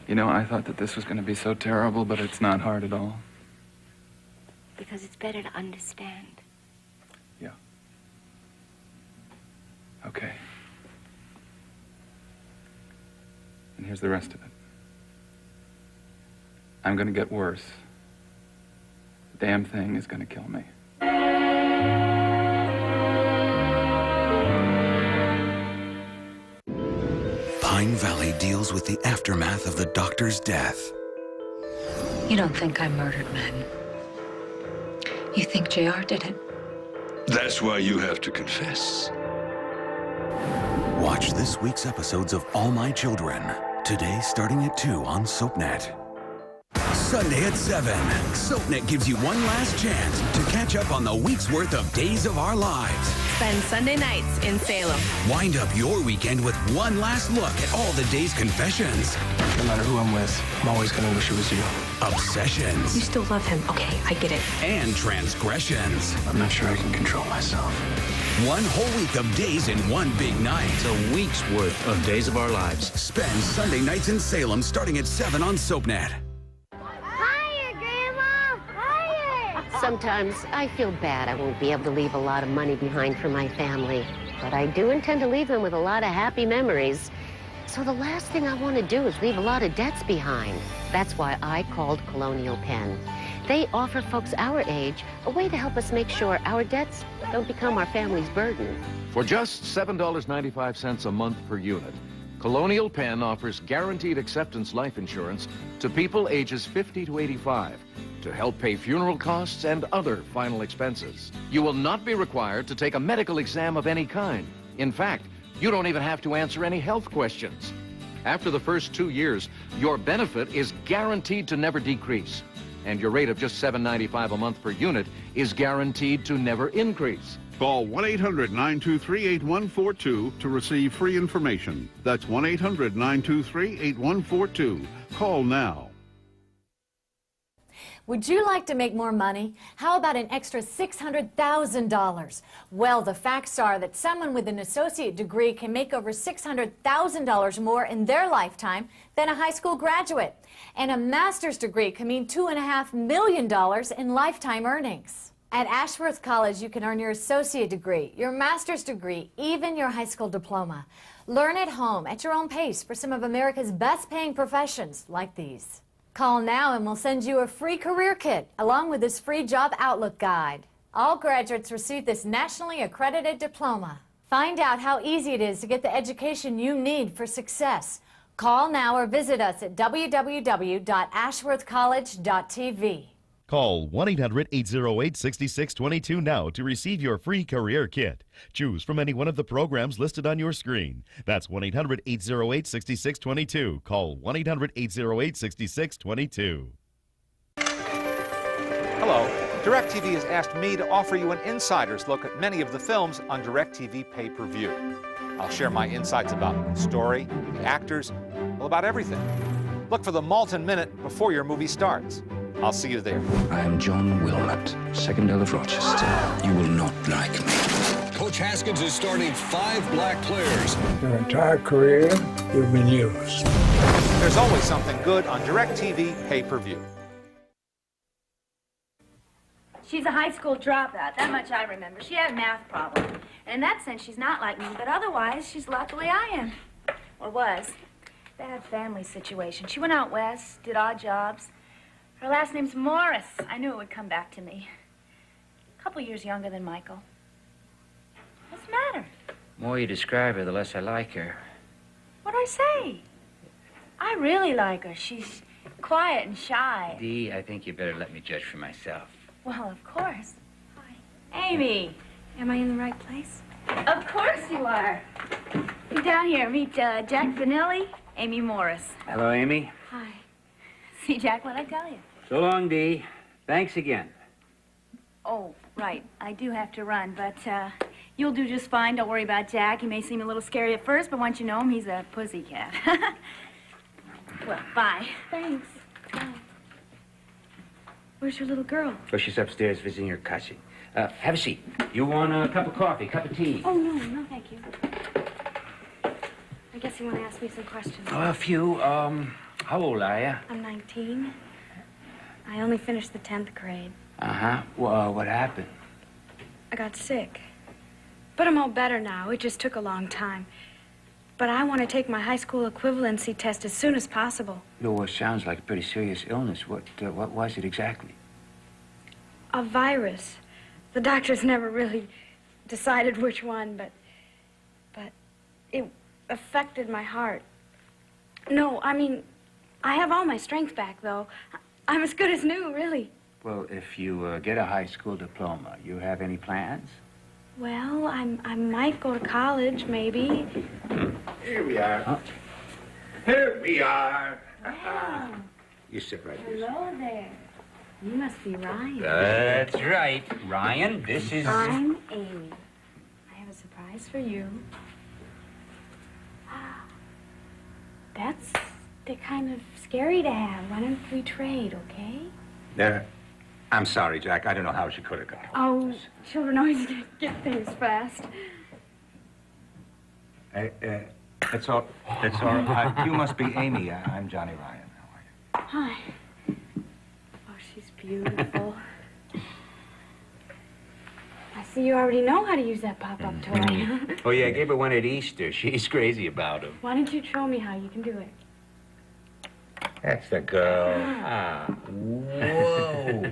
You know, I thought that this was going to be so terrible, but it's not hard at all. Because it's better to understand. Yeah. Okay. And here's the rest of it. I'm going to get worse. The damn thing is going to kill me. Pine Valley deals with the aftermath of the doctor's death. You don't think I murdered men. You think JR did it? That's why you have to confess. Watch this week's episodes of All My Children. Today, starting at 2 on SoapNet. Sunday at 7, SoapNet gives you one last chance to catch up on the week's worth of Days of Our Lives. Spend Sunday nights in Salem. Wind up your weekend with one last look at all the day's confessions. No matter who I'm with, I'm always going to wish it was you. Obsessions. You still love him. Okay, I get it. And transgressions. I'm not sure I can control myself. One whole week of days in one big night. It's a week's worth of Days of Our Lives. Spend Sunday nights in Salem starting at 7 on SoapNet. Sometimes I feel bad I won't be able to leave a lot of money behind for my family, but I do intend to leave them with a lot of happy memories. So the last thing I want to do is leave a lot of debts behind. That's why I called Colonial Penn. They offer folks our age a way to help us make sure our debts don't become our family's burden. For just $7.95 a month per unit, Colonial Penn offers guaranteed acceptance life insurance to people ages 50 to 85 to help pay funeral costs and other final expenses. You will not be required to take a medical exam of any kind. In fact, you don't even have to answer any health questions. After the first 2 years, your benefit is guaranteed to never decrease, and your rate of just $7.95 a month per unit is guaranteed to never increase. Call 1-800-923-8142 to receive free information. That's 1-800-923-8142. Call now. Would you like to make more money? How about an extra $600,000? Well, the facts are that someone with an associate degree can make over $600,000 more in their lifetime than a high school graduate. And a master's degree can mean $2.5 million in lifetime earnings. At Ashworth College, you can earn your associate degree, your master's degree, even your high school diploma. Learn at home at your own pace for some of America's best-paying professions like these. Call now and we'll send you a free career kit along with this free job outlook guide. All graduates receive this nationally accredited diploma. Find out how easy it is to get the education you need for success. Call now or visit us at www.ashworthcollege.tv. Call 1-800-808-6622 now to receive your free career kit. Choose from any one of the programs listed on your screen. That's 1-800-808-6622. Call 1-800-808-6622. Hello. DirecTV has asked me to offer you an insider's look at many of the films on DirecTV pay-per-view. I'll share my insights about the story, the actors, well, about everything. Look for the Malton Minute before your movie starts. I'll see you there. I am John Wilmot, 2nd Earl of Rochester. You will not like me. Coach Haskins is starting 5 black players. Your entire career, you've been used. There's always something good on DirecTV pay-per-view. She's a high school dropout, that much I remember. She had a math problem. And in that sense, she's not like me, but otherwise, she's a lot the way I am. Or was. Bad family situation. She went out west, did odd jobs. Her last name's Morris. I knew it would come back to me. A couple years younger than Michael. What's the matter? The more you describe her, the less I like her. What'd I say? I really like her. She's quiet and shy. Dee, I think you better let me judge for myself. Well, of course. Hi. Amy. Am I in the right place? Of course you are. Come down here. Meet Jack Vanilli, Amy Morris. Hello, Amy. Hi. See, Jack, what'd I tell you? So long, Dee. Thanks again. Oh, right. I do have to run, but you'll do just fine. Don't worry about Jack. He may seem a little scary at first, but once you know him, he's a pussycat. Well, bye. Thanks. Bye. Where's your little girl? Oh, she's upstairs visiting her cousin. Have a seat. You want a cup of coffee, cup of tea? Oh, no, thank you. I guess you want to ask me some questions. Oh, a few. How old are you? I'm 19. I only finished the 10th grade. Uh-huh. Well, what happened? I got sick. But I'm all better now. It just took a long time. But I want to take my high school equivalency test as soon as possible. No, it sounds like a pretty serious illness. What was it exactly? A virus. The doctors never really decided which one, but it affected my heart. No, I mean, I have all my strength back, though. I'm as good as new, really. Well, if you get a high school diploma, you have any plans? Well, I might go to college, maybe. Here we are. Huh? Here we are. Wow. You sit right here. Hello there. You must be Ryan. That's right. Ryan, this is... I'm Amy. I have a surprise for you. They're kind of scary to have. Why don't we trade, okay? I'm sorry, Jack. I don't know how she could have come. Oh, children always get things fast. It's all right. You must be Amy. I'm Johnny Ryan. How are you? Hi. Oh, she's beautiful. I see you already know how to use that pop-up toy. Oh, yeah, I gave her one at Easter. She's crazy about him. Why don't you show me how you can do it? That's the girl. Ah. Whoa.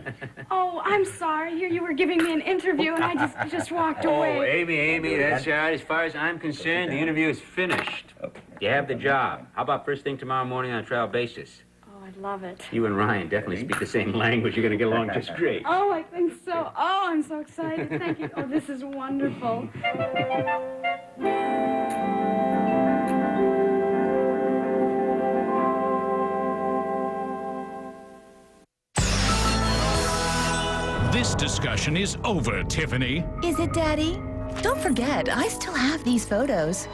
Oh, I'm sorry. Here you were giving me an interview, and I just walked away. Oh, Amy, that's all right. As far as I'm concerned, the interview is finished. You have the job. How about first thing tomorrow morning on a trial basis? Oh, I'd love it. You and Ryan definitely speak the same language. You're going to get along just great. Oh, I think so. Oh, I'm so excited. Thank you. Oh, this is wonderful. This discussion is over, Tiffany. Is it, Daddy? Don't forget, I still have these photos.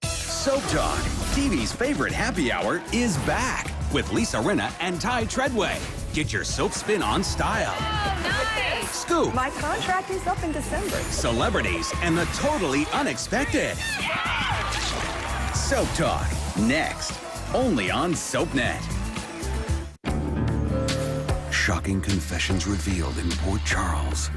Soap Talk, TV's favorite happy hour, is back with Lisa Rinna and Ty Treadway. Get your soap spin on style. Oh, nice. Scoop. My contract is up in December. Celebrities and the totally unexpected. Soap Talk, next, only on SoapNet. Shocking confessions revealed in Port Charles.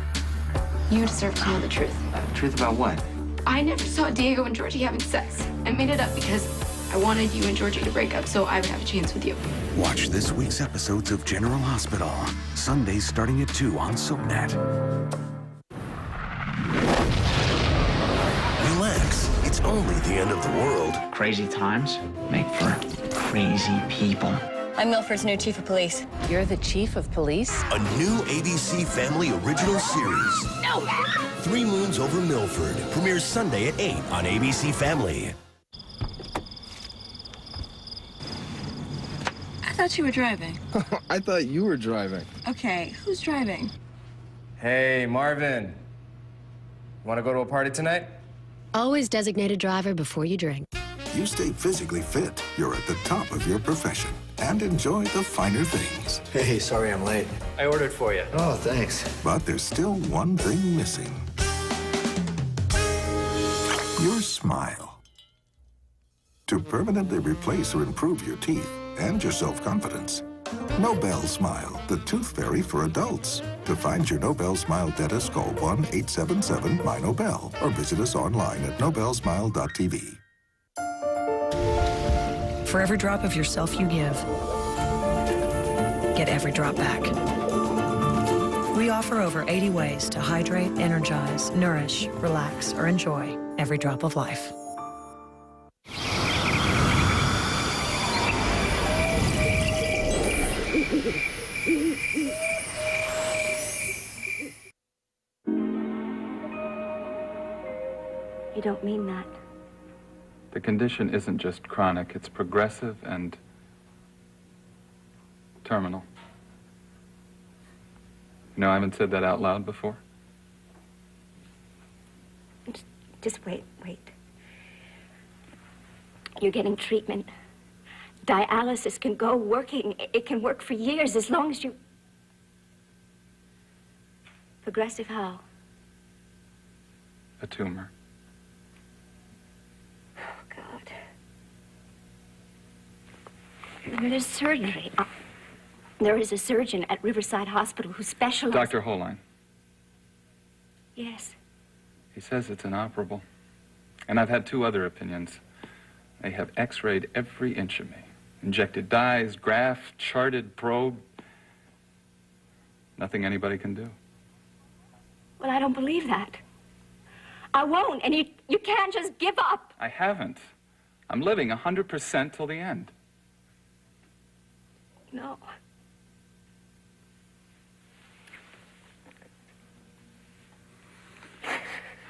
You deserve to know the truth. Truth about what? I never saw Diego and Georgie having sex. I made it up because I wanted you and Georgie to break up so I would have a chance with you. Watch this week's episodes of General Hospital, Sundays starting at 2 on SoapNet. Relax. It's only the end of the world. Crazy times make for crazy people. I'm Milford's new chief of police. You're the chief of police? A new ABC Family original series. No! 3 Moons Over Milford premieres Sunday at 8 on ABC Family. I thought you were driving. I thought you were driving. Okay, who's driving? Hey, Marvin. Want to go to a party tonight? Always designate a driver before you drink. You stay physically fit, you're at the top of your profession, and enjoy the finer things. Hey, sorry I'm late. I ordered for you. Oh, thanks. But there's still one thing missing. Your smile. To permanently replace or improve your teeth and your self-confidence, Nobel Smile, the tooth fairy for adults. To find your Nobel Smile dentist, call 1-877-MY-NOBEL or visit us online at nobelsmile.tv. For every drop of yourself you give, get every drop back. We offer over 80 ways to hydrate, energize, nourish, relax, or enjoy every drop of life. You don't mean that. The condition isn't just chronic, it's progressive and terminal. You know, I haven't said that out loud before. Just wait. You're getting treatment. Dialysis can go working. It can work for years as long as you... Progressive how? A tumor. Oh, God. There's surgery. There is a surgeon at Riverside Hospital who specializes... Dr. Holine. Yes. He says it's inoperable. And I've had 2 other opinions. They have x-rayed every inch of me. Injected dyes, graft, charted probe. Nothing anybody can do. Well, I don't believe that. I won't, and you can't just give up. I haven't. I'm living 100% till the end. No.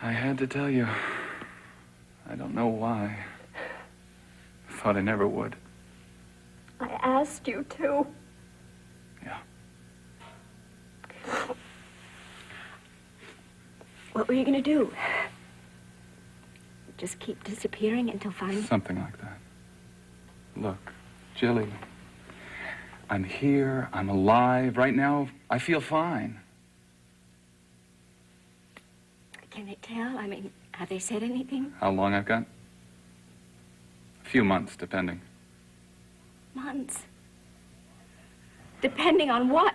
I had to tell you. I don't know why. I thought I never would. I asked you to. Yeah. What were you going to do? Just keep disappearing until finally... Something like that. Look, Jilly, I'm here, I'm alive. Right now, I feel fine. Can they tell? I mean, have they said anything? How long I've got? A few months, depending. Months? Depending on what?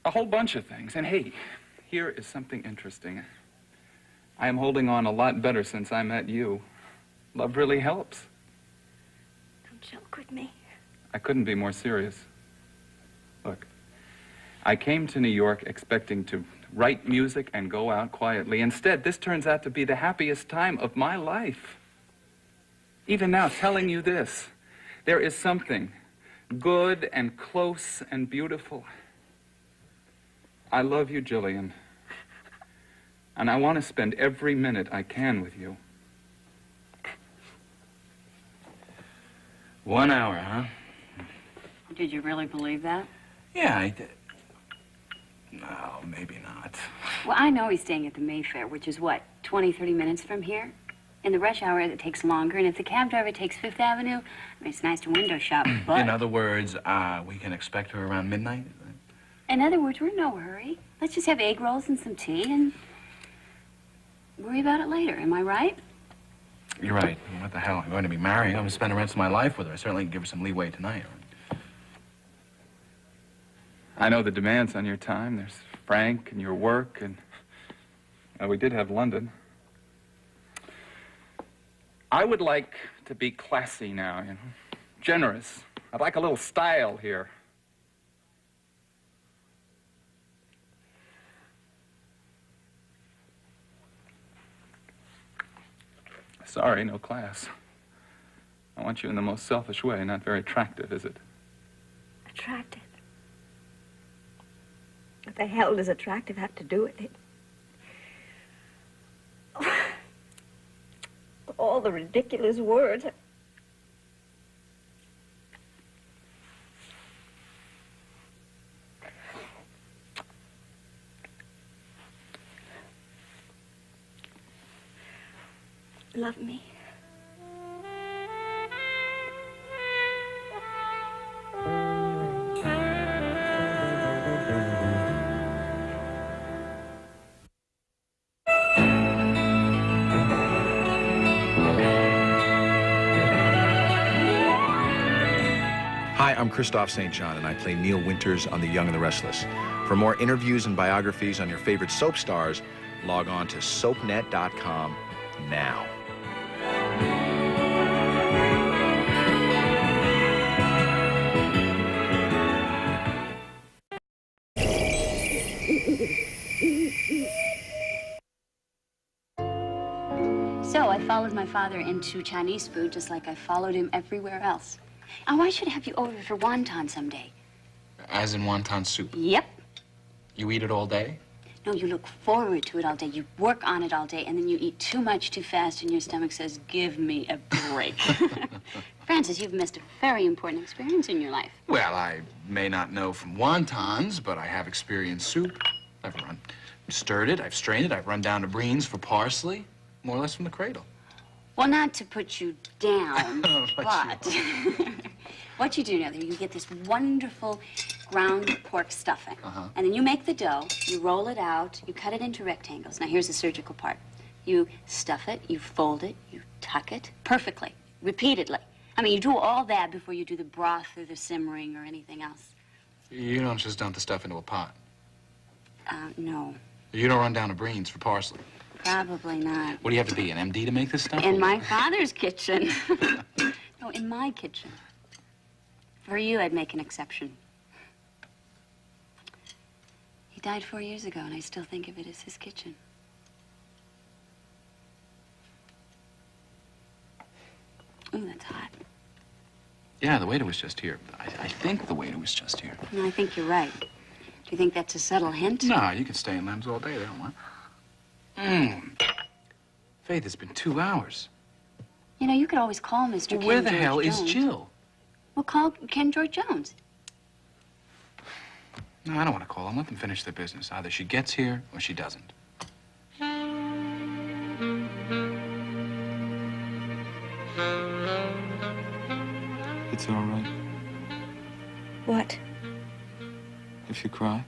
A whole bunch of things. And hey, here is something interesting. I am holding on a lot better since I met you. Love really helps. Don't joke with me. I couldn't be more serious. Look, I came to New York expecting to write music and go out quietly. Instead, this turns out to be the happiest time of my life. Even now, telling you this, there is something good and close and beautiful. I love you, Jillian. And I want to spend every minute I can with you. 1 hour, huh? Did you really believe that? Yeah, I did. No, maybe not. Well, I know he's staying at the Mayfair, which is what, 20, 30 minutes from here? In the rush hour, it takes longer, and if the cab driver takes Fifth Avenue, I mean, it's nice to window shop, but... In other words, we can expect her around midnight? In other words, we're in no hurry. Let's just have egg rolls and some tea and worry about it later. Am I right? You're right. What the hell? I'm going to be marrying. I'm going to spend the rest of my life with her. I certainly can give her some leeway tonight. I know the demands on your time. There's Frank and your work, and we did have London. I would like to be classy now, you know, generous. I'd like a little style here. Sorry, no class. I want you in the most selfish way, not very attractive, is it? Attractive? What the hell does attractive have to do with it? All the ridiculous words. Love me. Hi, I'm Christoph St. John, and I play Neil Winters on The Young and the Restless. For more interviews and biographies on your favorite soap stars, log on to soapnet.com now. So I followed my father into Chinese food just like I followed him everywhere else. And why should I have you over for wonton someday? As in wonton soup? Yep. You eat it all day? No, you look forward to it all day. You work on it all day, and then you eat too much too fast, and your stomach says, give me a break. Francis, you've missed a very important experience in your life. Well, I may not know from wontons, but I have experienced soup. I've stirred it, I've strained it, I've run down to Breen's for parsley, more or less from the cradle. Well, not to put you down, But but what you do now, you get this wonderful ground pork stuffing. And then you make the dough, you roll it out, you cut it into rectangles. Now, here's the surgical part. You stuff it, you fold it, you tuck it perfectly, repeatedly. I mean, you do all that before you do the broth or the simmering or anything else. You don't just dump the stuff into a pot. No. You don't run down to Breen's for parsley. Probably not. What do you have to be, an MD to make this stuff? In my father's kitchen. No, in my kitchen. For you, I'd make an exception. He died 4 years ago, and I still think of it as his kitchen. Ooh, that's hot. Yeah, the waiter was just here. I think the waiter was just here. No, I think you're right. Do you think that's a subtle hint? No, you can stay in Lem's all day. They don't want. Faith, it's been 2 hours. You know, you could always call Mr. Well, Ken where the George hell Jones. is Jill? Well, call Ken George Jones. No, I don't want to call him. Let them finish their business. Either she gets here or she doesn't. It's all right What? if you cry.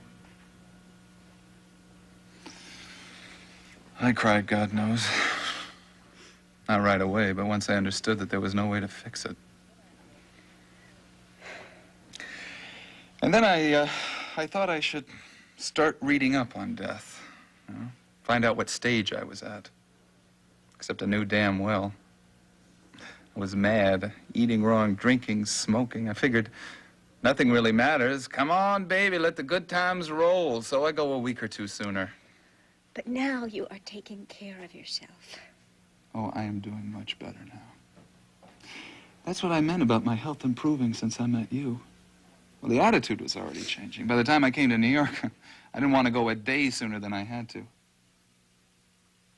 I cried, God knows. Not right away, but once I understood that there was no way to fix it. And then I thought I should start reading up on death. You know? Find out what stage I was at. Except I knew damn well. I was mad, eating wrong, drinking, smoking. I figured nothing really matters. Come on, baby, let the good times roll. So I go a week or two sooner. But now you are taking care of yourself. Oh, I am doing much better now. That's what I meant about my health improving since I met you. Well, the attitude was already changing. By the time I came to New York, I didn't want to go a day sooner than I had to.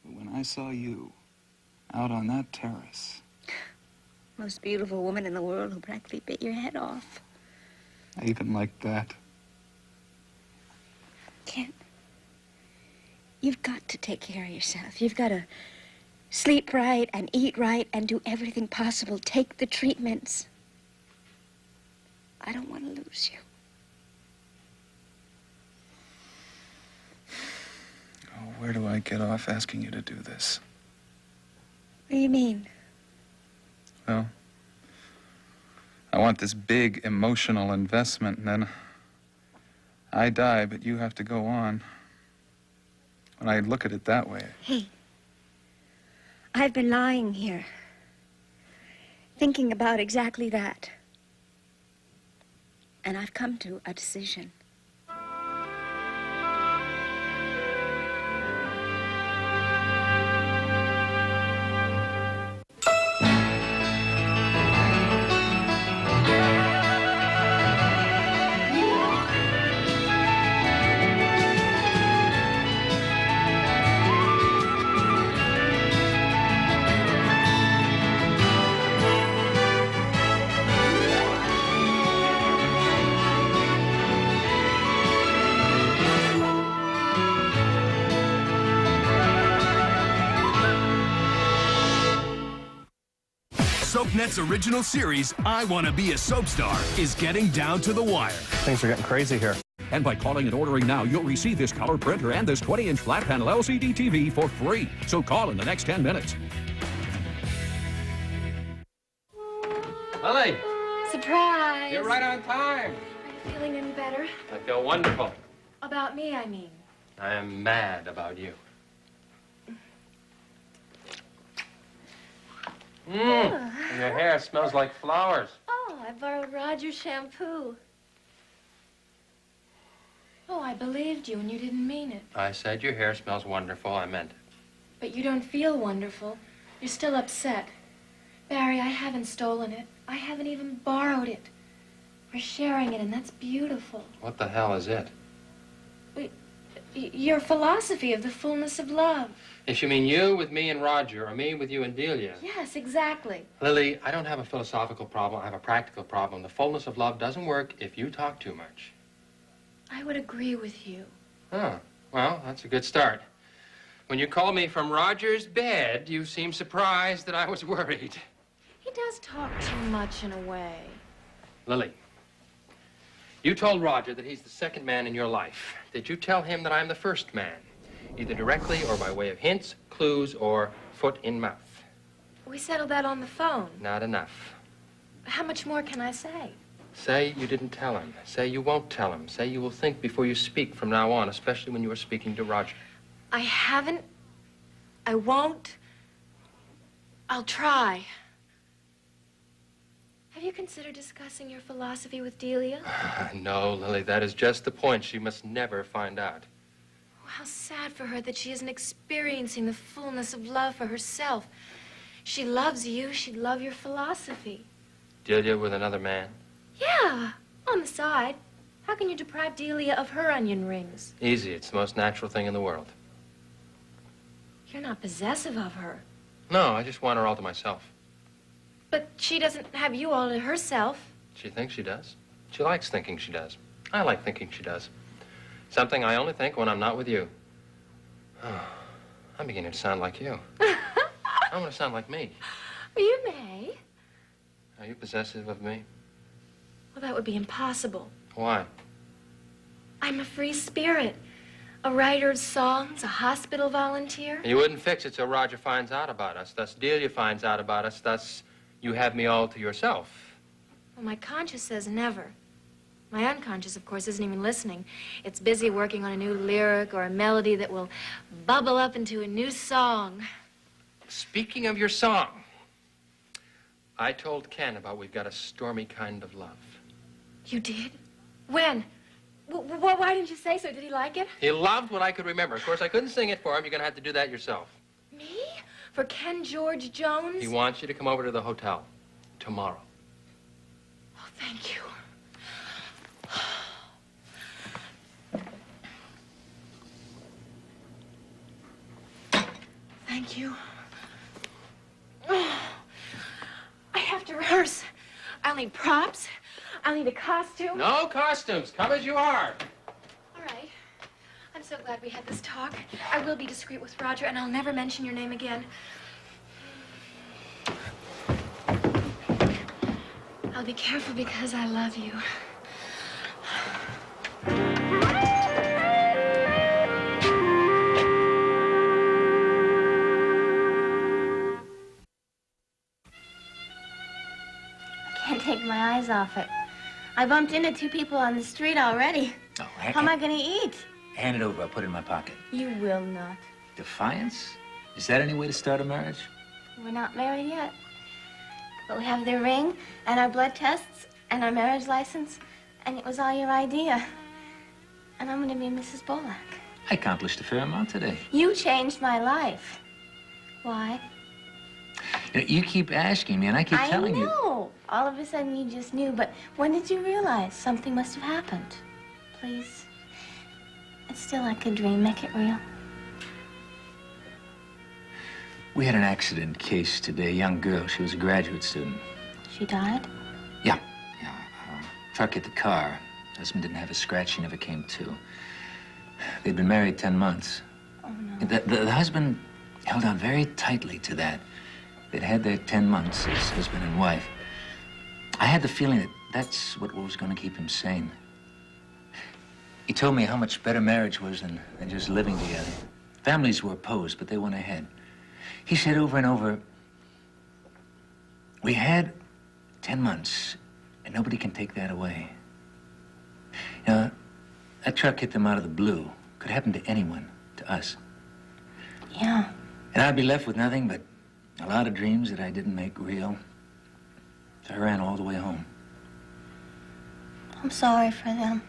But when I saw you out on that terrace... Most beautiful woman in the world who practically bit your head off. I even liked that. Ken, you've got to take care of yourself. You've got to sleep right and eat right and do everything possible. Take the treatments. I don't want to lose you. Oh, where do I get off asking you to do this? What do you mean? Well, I want this big emotional investment, and then I die, but you have to go on. When I look at it that way... Hey, I've been lying here, thinking about exactly that. And I've come to a decision. SoapNet's original series, I Want to Be a Soap Star, is getting down to the wire. Things are getting crazy here. And by calling and ordering now, you'll receive this color printer and this 20-inch flat panel LCD TV for free. So call in the next 10 minutes. Lily, Surprise! you're right on time. Are you feeling any better? I feel wonderful. About me, I mean. I am mad about you. And your hair smells like flowers. Oh, I borrowed Roger's shampoo. Oh, I believed you and you didn't mean it. I said your hair smells wonderful. I meant it. But you don't feel wonderful. You're still upset. Barry, I haven't stolen it. I haven't even borrowed it. We're sharing it, and that's beautiful. What the hell is it? Your philosophy of the fullness of love. If you mean you with me and Roger, or me with you and Delia. Yes, exactly. Lily, I don't have a philosophical problem. I have a practical problem. The fullness of love doesn't work if you talk too much. I would agree with you. Oh, well, that's a good start. When you called me from Roger's bed, you seemed surprised that I was worried. He does talk too much in a way. Lily, you told Roger that he's the second man in your life. Did you tell him that I'm the first man? Either directly or by way of hints, clues, or foot in mouth? We settled that on the phone. Not enough. How much more can I say? Say you didn't tell him. Say you won't tell him. Say you will think before you speak from now on, especially when you are speaking to Roger. I haven't. I won't. I'll try. Have you considered discussing your philosophy with Delia? No, Lily, that is just the point. She must never find out. Oh, how sad for her that she isn't experiencing the fullness of love for herself. She loves you. She'd love your philosophy. Delia with another man? Yeah, on the side. How can you deprive Delia of her onion rings? Easy. It's the most natural thing in the world. You're not possessive of her. No, I just want her all to myself. But she doesn't have you all to herself. She thinks she does. She likes thinking she does. I like thinking she does. Something I only think when I'm not with you. Oh, I'm beginning to sound like you. I want to sound like me. Well, you may. Are you possessive of me? Well, that would be impossible. Why? I'm a free spirit. A writer of songs, a hospital volunteer. You wouldn't fix it so Roger finds out about us. Thus Delia finds out about us. Thus you have me all to yourself. Well, my conscious says never. My unconscious, of course, isn't even listening. It's busy working on a new lyric or a melody that will bubble up into a new song. Speaking of your song, I told Ken about We've Got a Stormy Kind of Love. You did? When? Why didn't you say so? Did he like it? He loved what I could remember. Of course, I couldn't sing it for him. You're going to have to do that yourself. Me? For Ken George Jones? He wants you to come over to the hotel tomorrow. Oh, thank you. Thank you. Oh, I have to rehearse. I'll need props. I'll need a costume. No costumes. Come as you are. All right. I'm so glad we had this talk. I will be discreet with Roger, and I'll never mention your name again. I'll be careful because I love you. I can't take my eyes off it. I bumped into 2 people on the street already. Oh, How am I going to eat? Hand it over. I'll put it in my pocket. You will not. Defiance? Is that any way to start a marriage? We're not married yet. But we have the ring and our blood tests and our marriage license, and it was all your idea. And I'm going to be Mrs. Bullock. I accomplished a fair amount today. You changed my life. Why? You keep asking me, and I keep telling you. I know. All of a sudden, you just knew. But when did you realize something must have happened? Please. It's still like a dream. Make it real. We had an accident case today. A young girl. She was a graduate student. She died? Yeah. Truck hit the car. Husband didn't have a scratch. She never came to. They'd been married 10 months. Oh, no. The husband held on very tightly to that. They'd had their 10 months as husband and wife. I had the feeling that that's what was going to keep him sane. He told me how much better marriage was than just living together. Families were opposed, but they went ahead. He said over and over, we had 10 months, and nobody can take that away. You know, that truck hit them out of the blue. Could happen to anyone, to us. Yeah. And I'd be left with nothing but a lot of dreams that I didn't make real. So I ran all the way home. I'm sorry for them.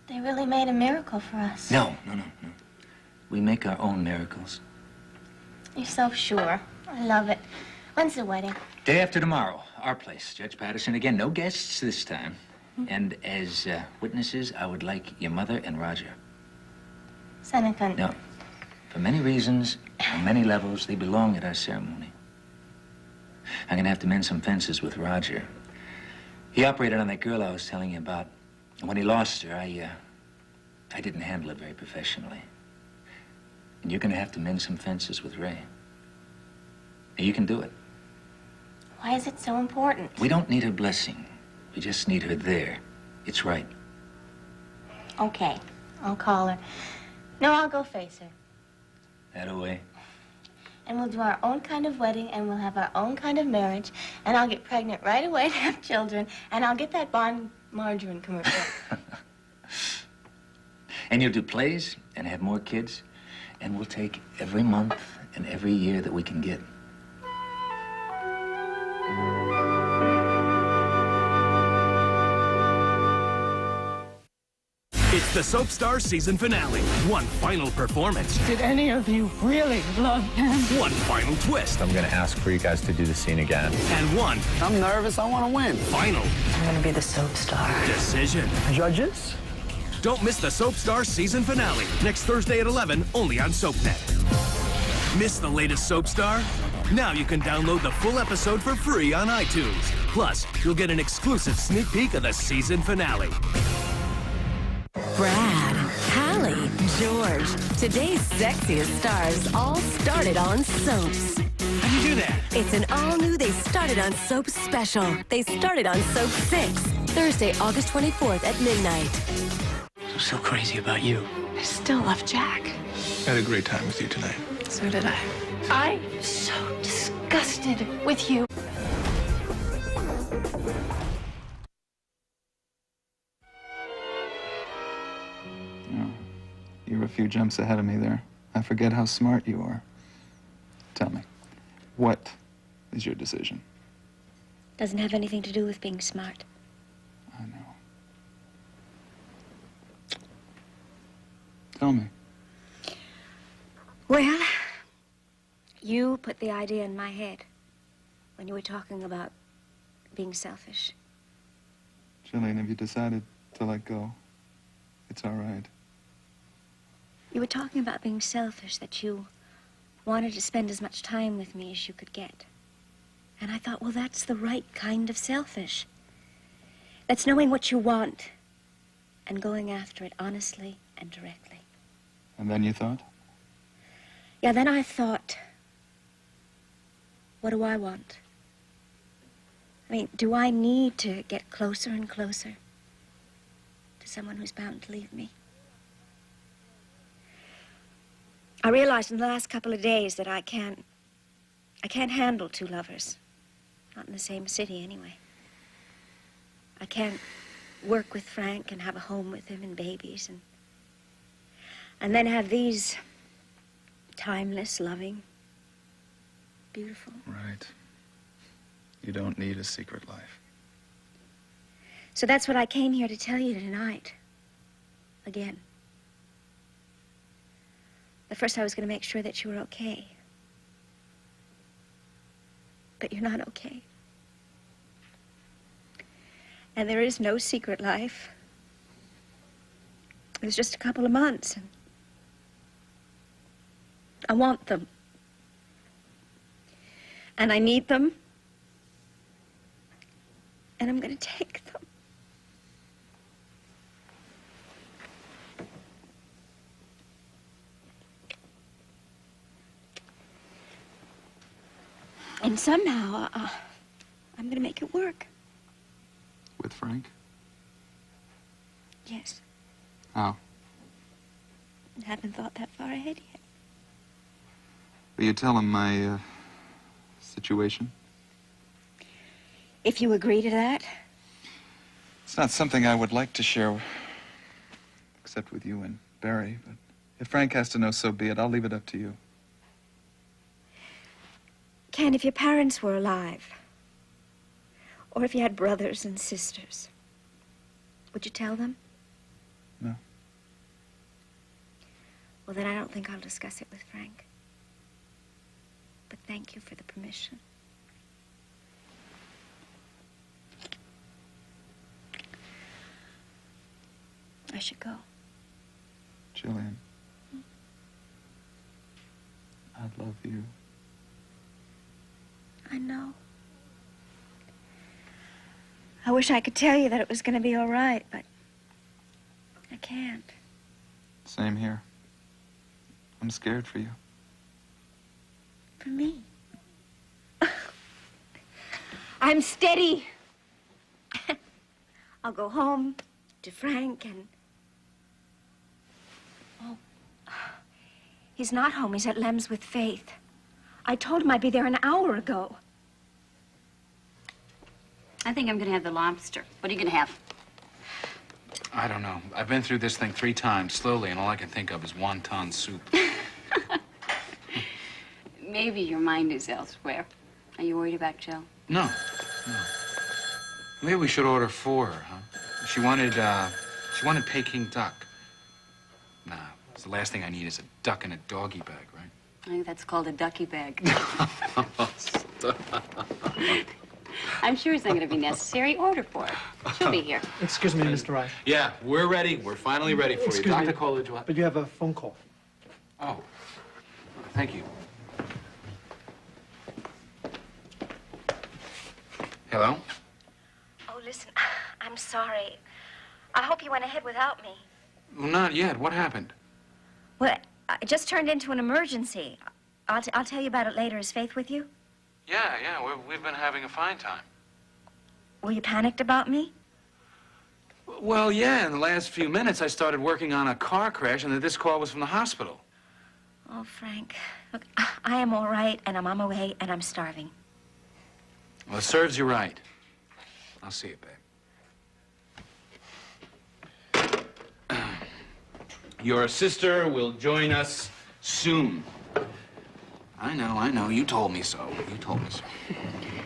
They really made a miracle for us. No. We make our own miracles. You're so sure. I love it. When's the wedding? Day after tomorrow, our place, Judge Patterson. Again, no guests this time. And as witnesses, I would like your mother and Roger. Seneca. No. For many reasons, on many levels, they belong at our ceremony. I'm gonna have to mend some fences with Roger. He operated on that girl I was telling you about. And when he lost her, I didn't handle it very professionally. And you're gonna have to mend some fences with Ray. You can do it. Why is it so important? We don't need her blessing. We just need her there. It's right. Okay. I'll call her. No, I'll go face her. That away. and we'll do our own kind of wedding, and we'll have our own kind of marriage, and I'll get pregnant right away to have children, and I'll get that Bond margarine commercial. And you'll do plays and have more kids, and we'll take every month and every year that we can get. It's the Soap Stars season finale. One final performance. Did any of you really love him? One final twist. I'm gonna ask for you guys to do the scene again. And one. I'm nervous. I want to win. Final. I'm gonna be the soap star. Decision. Judges? Don't miss the Soap Stars season finale. Next Thursday at 11, only on SoapNet. Miss the latest Soap Star? Now you can download the full episode for free on iTunes. Plus, you'll get an exclusive sneak peek of the season finale. Brad, Hallie, George. Today's sexiest stars all started on Soaps. How'd you do that? It's an all-new They Started on Soaps special. They started on Soap 6, Thursday, August 24th at midnight. I'm so crazy about you. I still love Jack. I had a great time with you tonight. So did I. I'm so disgusted with you. You're a few jumps ahead of me there. I forget how smart you are. Tell me, what is your decision? Doesn't have anything to do with being smart. I know. Tell me. Well, you put the idea in my head when you were talking about being selfish. Jillian, have you decided to let go? It's all right. You were talking about being selfish, that you wanted to spend as much time with me as you could get. And I thought, well, that's the right kind of selfish. That's knowing what you want and going after it honestly and directly. And then you thought? Yeah, then I thought, what do I want? I mean, do I need to get closer and closer to someone who's bound to leave me? I realized in the last couple of days that I can't handle two lovers. Not in the same city, anyway. I can't work with Frank and have a home with him and babies and then have these timeless, loving, beautiful. Right. You don't need a secret life. So that's what I came here to tell you tonight. Again. At first I was going to make sure that you were okay. But you're not okay. And there is no secret life. It was just a couple of months. And I want them. And I need them. And I'm going to take them. And somehow, I'm going to make it work. With Frank? Yes. How? I haven't thought that far ahead yet. Will you tell him my, situation? If you agree to that. It's not something I would like to share, except with you and Barry, but if Frank has to know, so be it. I'll leave it up to you. Ken, if your parents were alive, or if you had brothers and sisters, would you tell them? No. Well, then I don't think I'll discuss it with Frank. But thank you for the permission. I should go. Jillian. I love you. I know. I wish I could tell you that it was going to be all right, but I can't. Same here. I'm scared for you. For me. I'm steady. I'll go home to Frank and... Oh, he's not home. He's at Lem's with Faith. I told him I'd be there an hour ago. I think I'm gonna have the lobster. What are you gonna have? I don't know. I've been through this thing 3 times slowly, and all I can think of is wonton soup. Maybe your mind is elsewhere. Are you worried about Joe? No. Maybe we should order 4, huh? She wanted Peking duck. Nah, it's the last thing I need is a duck in a doggy bag, right? I think that's called a ducky bag. I'm sure it's not going to be necessary. Order for her. She'll be here. Excuse me, Mr. Wright. Yeah, we're ready. We're finally ready for you. Excuse Dr. me, Coolidge, what? but you have a phone call. Oh, thank you. Hello? Oh, listen, I'm sorry. I hope you went ahead without me. Well, not yet. What happened? Well, I just turned into an emergency. I'll tell you about it later. Is Faith with you? Yeah, we've been having a fine time. Were you panicked about me? Well, yeah, in the last few minutes, I started working on a car crash, and this call was from the hospital. Oh, Frank. Look, I am all right, and I'm on my way, and I'm starving. Well, it serves you right. I'll see you, babe. Your sister will join us soon. I know. You told me so.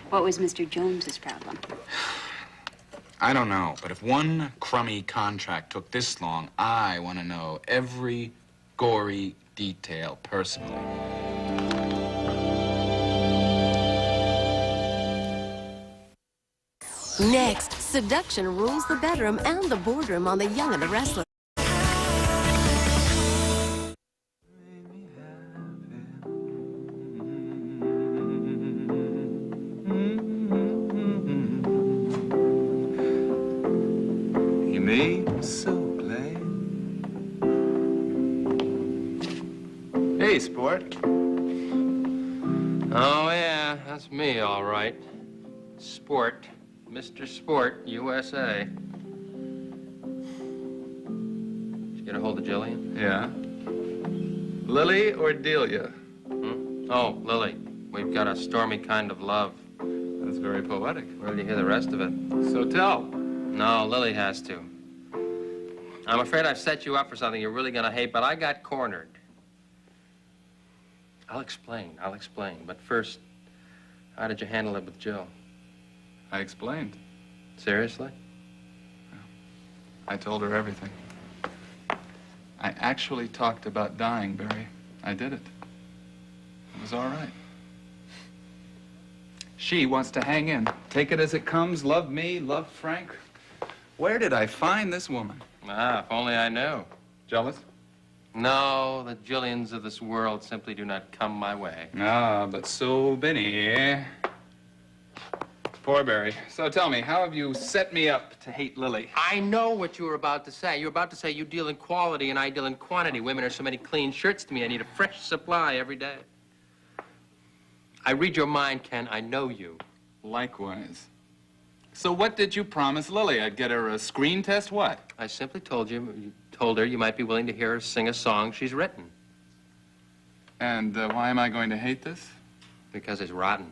What was Mr. Jones's problem? I don't know, but if one crummy contract took this long, I want to know every gory detail personally. Next, seduction rules the bedroom and the boardroom on The Young and the Restless. He made so play. Hey, sport. Oh, yeah, that's me, all right. Sport. Mr. Sport, USA. Did you get a hold of Jillian? Yeah. Lily or Delia? Oh, Lily. We've got a stormy kind of love. That's very poetic. Where did you hear the rest of it? So tell. No, Lily has to. I'm afraid I've set you up for something you're really gonna hate, but I got cornered. I'll explain. But first, how did you handle it with Jill? I explained. Seriously? I told her everything. I actually talked about dying, Barry. I did it. It was all right. She wants to hang in. Take it as it comes. Love me, love Frank. Where did I find this woman? Ah, if only I knew. Jealous? No, the Jillians of this world simply do not come my way. Ah, but so many. Poor Barry. So tell me, how have you set me up to hate Lily? I know what you were about to say. You were about to say you deal in quality and I deal in quantity. Women are so many clean shirts to me. I need a fresh supply every day. I read your mind, Ken. I know you. Likewise. So what did you promise Lily? I'd get her a screen test, what? I simply told her you might be willing to hear her sing a song she's written. And why am I going to hate this? Because it's rotten.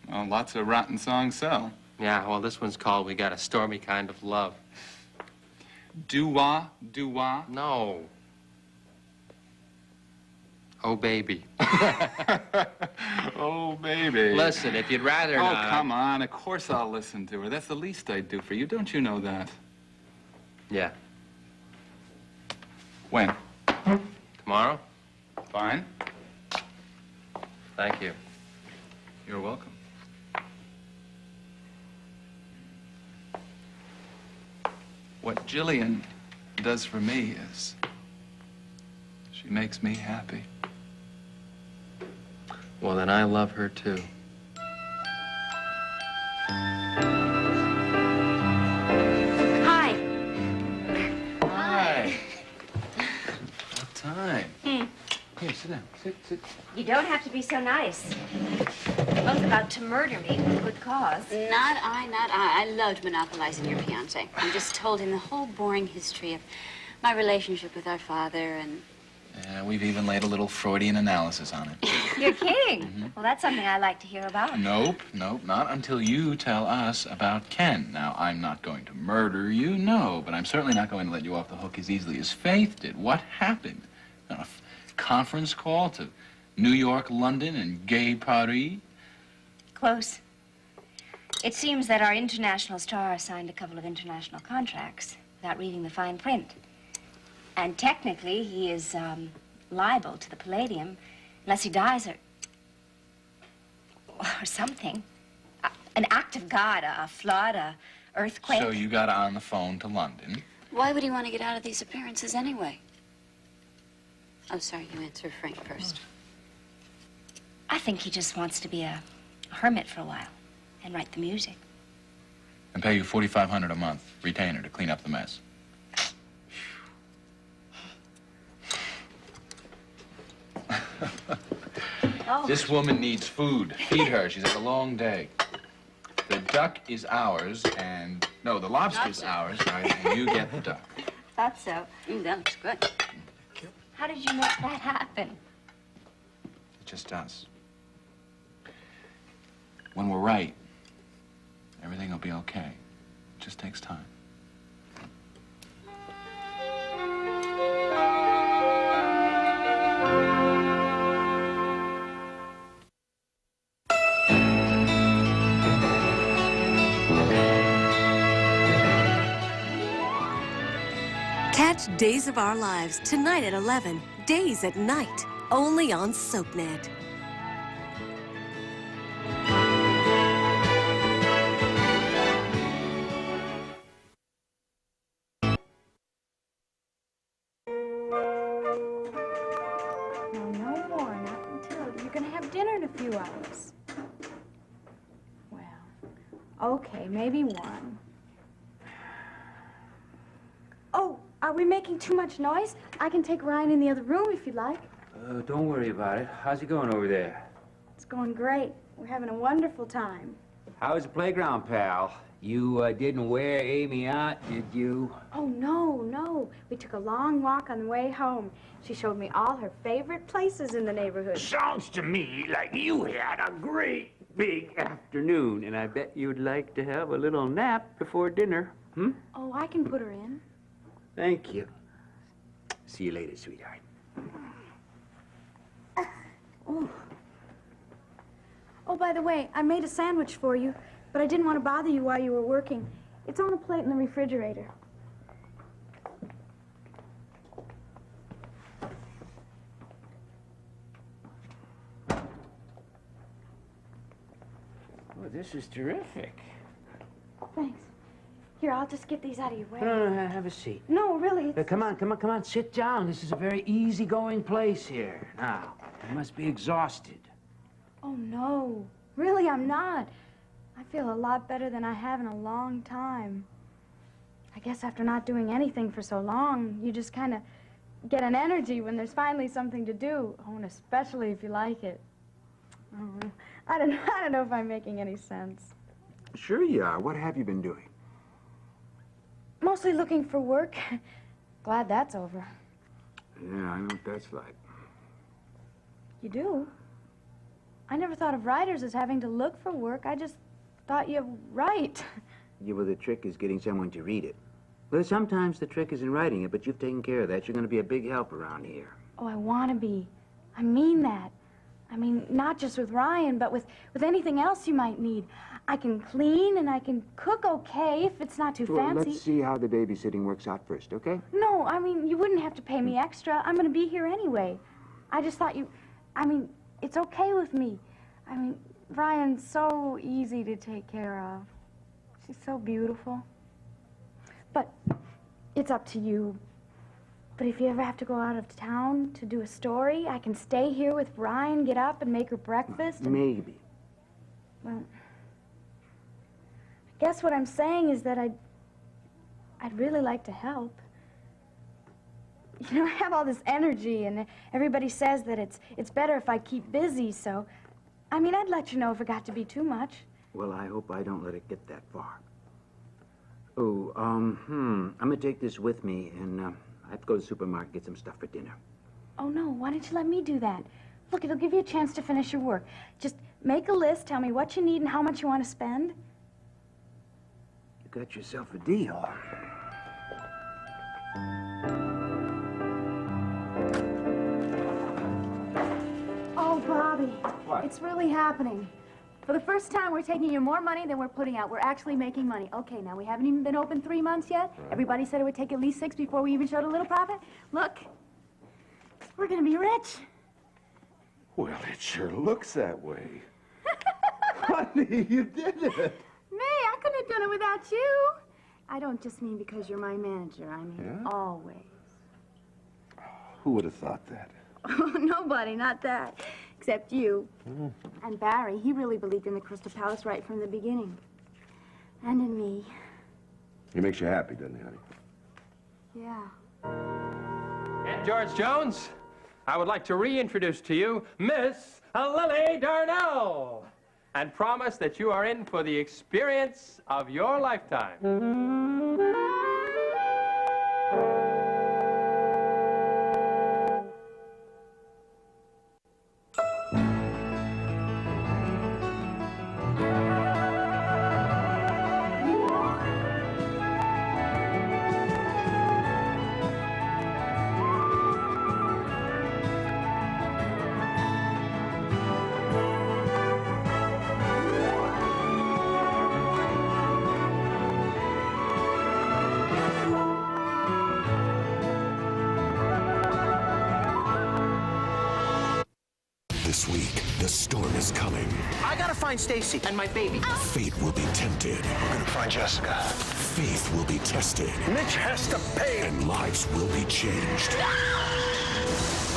Well, lots of rotten songs sell. Yeah, well, this one's called We Got a Stormy Kind of Love. Doo-wah, doo-wah? No. Oh, baby. Oh, baby. Listen, if you'd rather Oh, not... come on. Of course I'll listen to her. That's the least I'd do for you. Don't you know that? Yeah. When? Tomorrow? Fine. Thank you. You're welcome. What Jillian does for me is she makes me happy. Well, then I love her, too. Hi. Hi. What time? Here, sit down. Sit. You don't have to be so nice. You're both about to murder me for a good cause. Not I. I loved monopolizing your fiancé. I just told him the whole boring history of my relationship with our father and We've even laid a little Freudian analysis on it. You're kidding. Well, that's something I like to hear about. Nope, not until you tell us about Ken. Now, I'm not going to murder you, no, but I'm certainly not going to let you off the hook as easily as Faith did. What happened? A conference call to New York, London, and Gay Paris? Close. It seems that our international star signed a couple of international contracts without reading the fine print. And technically, he is liable to the Palladium unless he dies or something. An act of God, a flood, a earthquake. So you got on the phone to London. Why would he want to get out of these appearances anyway? Oh, sorry, you answer Frank first. I think he just wants to be a hermit for a while and write the music. And pay you $4,500 a month, retainer, to clean up the mess. Oh. This woman needs food. Feed her. She's had a long day. The duck is ours, and... No, the lobster's ours, right? And you get the duck. Thought so. That looks good. How did you make that happen? It just does. When we're right, everything will be okay. It just takes time. Catch Days of Our Lives tonight at 11, Days at Night, only on SoapNet. No more, not until you're gonna have dinner in a few hours. Well, okay, maybe one. Oh, are we making too much noise? I can take Ryan in the other room if you'd like. Don't worry about it. How's it going over there? It's going great. We're having a wonderful time. How was the playground, pal? You didn't wear Amy out, did you? Oh, no. We took a long walk on the way home. She showed me all her favorite places in the neighborhood. Sounds to me like you had a great big afternoon, and I bet you'd like to have a little nap before dinner. Oh, I can put her in. Thank you. See you later, sweetheart. Oh, by the way, I made a sandwich for you, but I didn't want to bother you while you were working. It's on a plate in the refrigerator. Oh, this is terrific. Thanks. Here, I'll just get these out of your way. No, have a seat. No, really. Come on. Sit down. This is a very easygoing place here. Now, you must be exhausted. Oh, no. Really, I'm not. I feel a lot better than I have in a long time. I guess after not doing anything for so long, you just kind of get an energy when there's finally something to do. Oh, and especially if you like it. Oh, I don't know if I'm making any sense. Sure you are. What have you been doing? Mostly looking for work. Glad that's over. Yeah, I know what that's like. You do? I never thought of writers as having to look for work. I just thought you write. Yeah, well, the trick is getting someone to read it. Well, sometimes the trick is in writing it, but you've taken care of that. You're going to be a big help around here. Oh, I want to be. I mean that. I mean, not just with Ryan, but with anything else you might need. I can clean and I can cook okay if it's not too fancy. Let's see how the babysitting works out first, okay? No, I mean, you wouldn't have to pay me extra. I'm going to be here anyway. I just thought it's okay with me. I mean, Ryan's so easy to take care of. She's so beautiful. But it's up to you. But if you ever have to go out of town to do a story, I can stay here with Ryan, get up and make her breakfast. Maybe. Well, I guess what I'm saying is that I'd really like to help. You know, I have all this energy, and everybody says that it's better if I keep busy, so... I mean, I'd let you know if it got to be too much. Well, I hope I don't let it get that far. Oh, I'm going to take this with me, and I have to go to the supermarket and get some stuff for dinner. Oh, no, why don't you let me do that? Look, it'll give you a chance to finish your work. Just make a list, tell me what you need and how much you want to spend. You got yourself a deal. Oh, Bobby. What? It's really happening. For the first time, we're taking you more money than we're putting out. We're actually making money. Okay, now, we haven't even been open 3 months yet. Everybody said it would take at least 6 before we even showed a little profit. Look, we're gonna be rich. Well, it sure looks that way. Honey, you did it. Me, I couldn't have done it without you. I don't just mean because you're my manager. I mean always. Who would have thought that? Oh, nobody, not that. Except you. And Barry, he really believed in the Crystal Palace right from the beginning. And in me. He makes you happy, doesn't he, honey? Yeah. And George Jones, I would like to reintroduce to you Miss Lily Darnell, and promise that you are in for the experience of your lifetime. This week, the storm is coming. I gotta find Stacy and my baby. Fate will be tempted. We're gonna find Jessica. Faith will be tested. Mitch has to pay. And lives will be changed.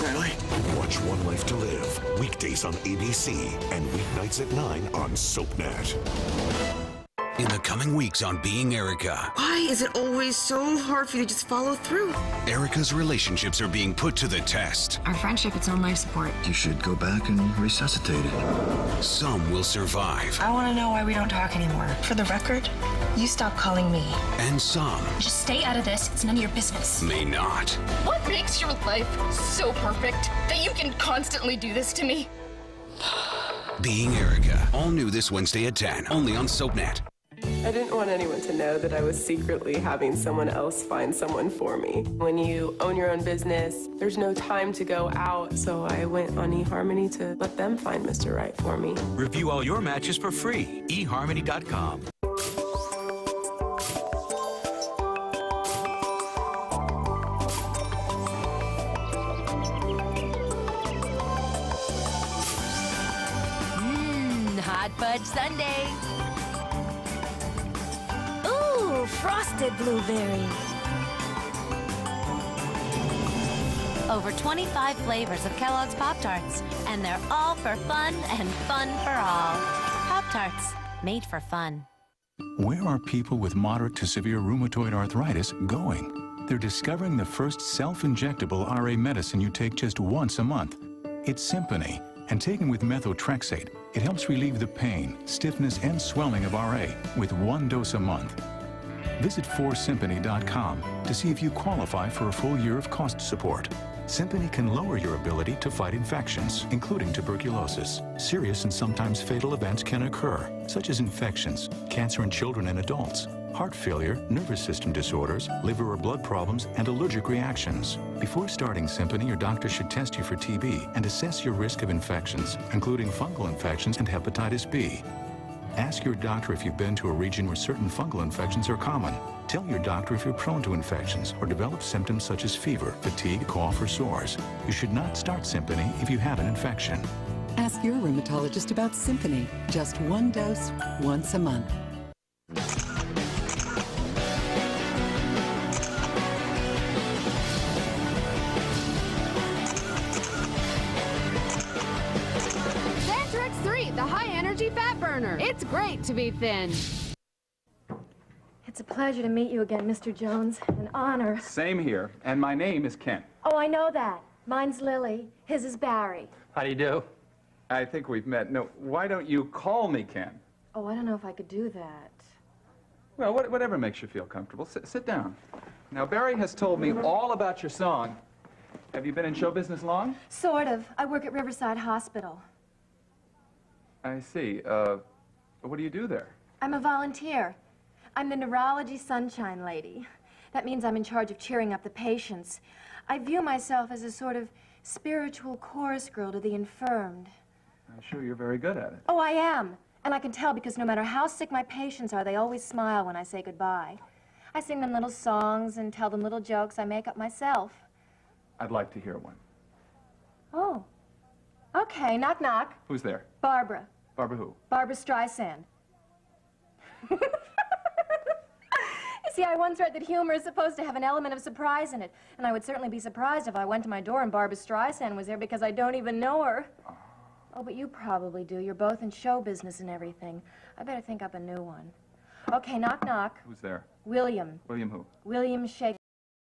Really? Watch One Life to Live, weekdays on ABC and weeknights at 9 on SoapNet. In the coming weeks on Being Erica, Why is it always so hard for you to just follow through? Erica's relationships are being put to the test. Our friendship, it's on life support. You should go back and resuscitate it. Some will survive, I want to know why we don't talk anymore. For the record, you stop calling me. and some Just stay out of this. It's none of your business. may not. What makes your life so perfect that you can constantly do this to me? Being Erica, all new this Wednesday at 10, only on SoapNet. I didn't want anyone to know that I was secretly having someone else find someone for me. When you own your own business, there's no time to go out, so I went on eHarmony to let them find Mr. Right for me. Review all your matches for free. eHarmony.com. Hot Fudge Sundae. Ooh, frosted blueberry. Over 25 flavors of Kellogg's Pop-Tarts, and they're all for fun and fun for all. Pop-Tarts, made for fun. Where are people with moderate to severe rheumatoid arthritis going? They're discovering the first self-injectable RA medicine you take just once a month. It's Symphony, and taken with methotrexate, it helps relieve the pain, stiffness, and swelling of RA with 1 dose a month. Visit 4Symphony.com to see if you qualify for a full year of cost support. Symphony can lower your ability to fight infections, including tuberculosis. Serious and sometimes fatal events can occur, such as infections, cancer in children and adults, heart failure, nervous system disorders, liver or blood problems, and allergic reactions. Before starting Symphony, your doctor should test you for TB and assess your risk of infections, including fungal infections and hepatitis B. Ask your doctor if you've been to a region where certain fungal infections are common. Tell your doctor if you're prone to infections or develop symptoms such as fever, fatigue, cough, or sores. You should not start Symphony if you have an infection. Ask your rheumatologist about Symphony. Just 1 dose, once a month. Banter X3, the high-energy fat burner. It's great to be thin. It's a pleasure to meet you again, Mr. Jones. An honor. Same here, and my name is Ken. Oh, I know that. Mine's Lily. His is Barry. How do you do? I think we've met. No, why don't you call me Ken? Oh, I don't know if I could do that. Well, whatever makes you feel comfortable. Sit down. Now, Barry has told me all about your song, Have you been in show business long? Sort of. I work at Riverside Hospital. I see. What do you do there? I'm a volunteer. I'm the neurology sunshine lady. That means I'm in charge of cheering up the patients. I view myself as a sort of spiritual chorus girl to the infirmed. I'm sure you're very good at it. Oh, I am. And I can tell because no matter how sick my patients are, they always smile when I say goodbye. I sing them little songs and tell them little jokes I make up myself. I'd like to hear one. Oh. Okay, knock, knock. Who's there? Barbara. Barbara who? Barbara Streisand. You see, I once read that humor is supposed to have an element of surprise in it. And I would certainly be surprised if I went to my door and Barbara Streisand was there because I don't even know her. Oh, but you probably do. You're both in show business and everything. I better think up a new one. Okay, knock, knock. Who's there? William. William who? William Shakespeare.